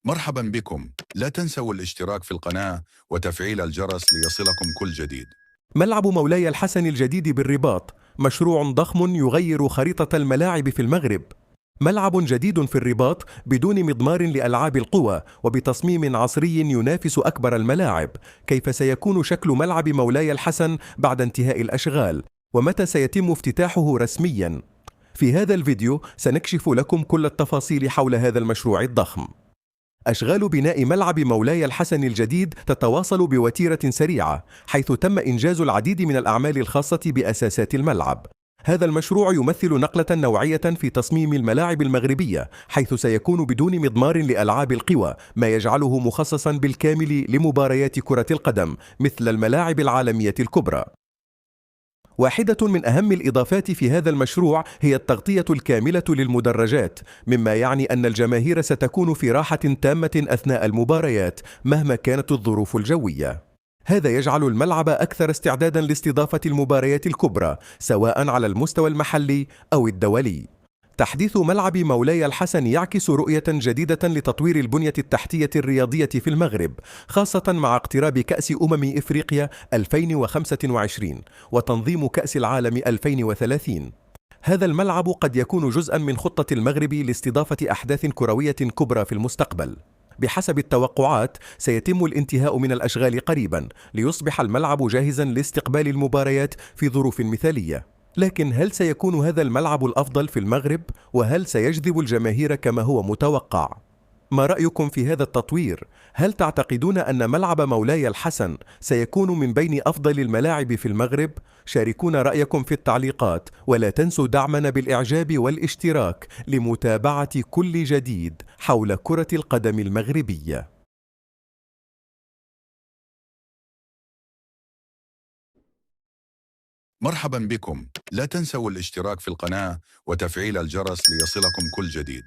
مرحبا بكم. لا تنسوا الاشتراك في القناة وتفعيل الجرس ليصلكم كل جديد. ملعب مولاي الحسن الجديد بالرباط مشروع ضخم يغير خريطة الملاعب في المغرب. ملعب جديد في الرباط بدون مضمار لألعاب القوى وبتصميم عصري ينافس أكبر الملاعب. كيف سيكون شكل ملعب مولاي الحسن بعد انتهاء الأشغال؟ ومتى سيتم افتتاحه رسميا؟ في هذا الفيديو سنكشف لكم كل التفاصيل حول هذا المشروع الضخم. أشغال بناء ملعب مولاي الحسن الجديد تتواصل بوتيرة سريعة، حيث تم إنجاز العديد من الأعمال الخاصة بأساسات الملعب. هذا المشروع يمثل نقلة نوعية في تصميم الملاعب المغربية، حيث سيكون بدون مضمار لألعاب القوى، ما يجعله مخصصا بالكامل لمباريات كرة القدم مثل الملاعب العالمية الكبرى. واحدة من أهم الإضافات في هذا المشروع هي التغطية الكاملة للمدرجات، مما يعني أن الجماهير ستكون في راحة تامة أثناء المباريات مهما كانت الظروف الجوية. هذا يجعل الملعب أكثر استعدادا لاستضافة المباريات الكبرى سواء على المستوى المحلي أو الدولي. تحديث ملعب مولاي الحسن يعكس رؤية جديدة لتطوير البنية التحتية الرياضية في المغرب، خاصة مع اقتراب كأس إفريقيا 2025 وتنظيم كأس العالم 2030. هذا الملعب قد يكون جزءا من خطة المغرب لاستضافة أحداث كروية كبرى في المستقبل. بحسب التوقعات سيتم الانتهاء من الأشغال قريبا ليصبح الملعب جاهزا لاستقبال المباريات في ظروف مثالية. لكن هل سيكون هذا الملعب الأفضل في المغرب؟ وهل سيجذب الجماهير كما هو متوقع؟ ما رأيكم في هذا التطوير؟ هل تعتقدون أن ملعب مولاي الحسن سيكون من بين أفضل الملاعب في المغرب؟ شاركونا رأيكم في التعليقات، ولا تنسوا دعمنا بالإعجاب والاشتراك لمتابعة كل جديد حول كرة القدم المغربية. مرحبا بكم. لا تنسوا الاشتراك في القناة وتفعيل الجرس ليصلكم كل جديد.